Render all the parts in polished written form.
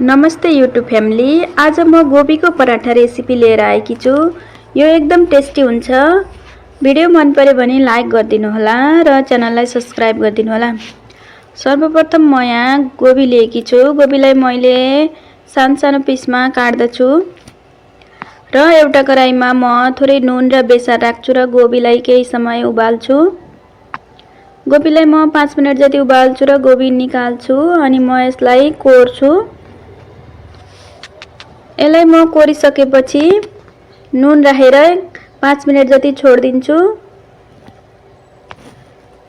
नमस्ते YouTube family. आज म गोबीको पराठा रेसिपी लिएर आएकी छु। यो एकदम टेस्टी हुन्छ। भिडियो मन पर्यो भने लाइक गरिदिनु होला र च्यानललाई सब्स्क्राइब गरिदिनु होला। सर्वप्रथम म यहाँ गोबी लिएकी छु। गोबीलाई मैले सानो पिसमा काट्दछु र एउटा कराईमा म थोरै नुन र बेसार राख्छु र गोबीलाई केही समय उबाल्छु। गोबीलाई म 5 मिनेट जति उबाल्छु र गोबी निकाल्छु अनि म यसलाई कोर्छु। यसलाई म कोरिसकेपछि नुन राखेर 5 मिनेट जति छोड्दिन्छु।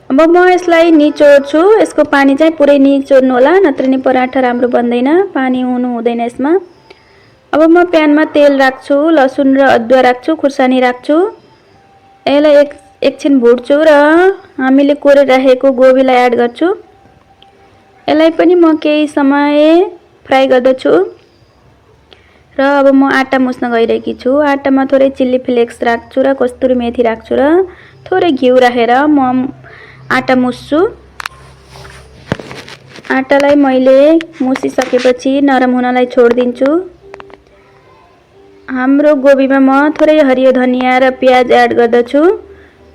अब म यसलाई निचोड्छु। यसको पानी चाहिँ पुरै निचोड्नु होला, नत्र नि पराठा राम्रो बन्दैन, पानी हुनु हुँदैन यसमा। अब म प्यानमा तेल राख्छु, लसुन र अदुवा राख्छु, खुर्सानी राख्छु। यसलाई एकछिन भुट्छु र हामीले कोरेर राखेको गोबीलाई एड गर्छु। यसलाई पनि म केही समय फ्राई गर्दछु र अब म आटा मुस्न गइरहेकी छु। आटामा थोरै चिल्ली फ्लेक्स राख्छु र कस्तुरी मेथी राख्छु र थोरै घिउ राखेर म आटा मुस्छु। आटालाई मैले मुसिसकेपछि नरम हुनलाई छोड्दिन्छु। हाम्रो गोबीमा म थोरै हरियो धनिया र प्याज एड गर्दछु।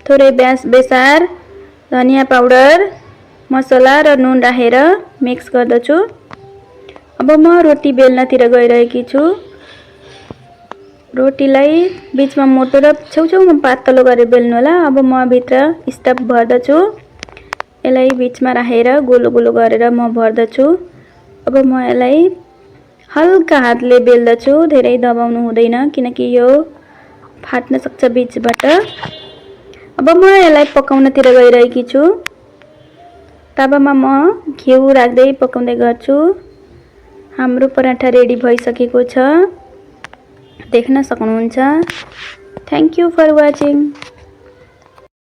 थोरै बेसार, धनिया पाउडर, मसला र नुन राखेर मिक्स गर्दछु। अब म रोटी बेल्नतिर गइरहेकी छु। रोटीलाई बीचमा मोटो र छेउछेउमा पातलो गरेर बेल्नु होला। अब म भित्र स्टफ भर्दछु। यसलाई बीचमा राखेर गोलो गोलो गरेर म भर्दछु। अब म यसलाई हल्का हातले बेल्दछु, धेरै दबाउनु हुँदैन किनकि यो फाट्न सक्छ बीचबाट। अब म यसलाई पकाउनतिर गइरहेकी छु। तावामा म घिउ राख्दै पकाउँदै गर्छु। हाम्रो पराठा रेडी भइसकेको छ, देख्न सक्नुहुन्छ। Thank you for watching.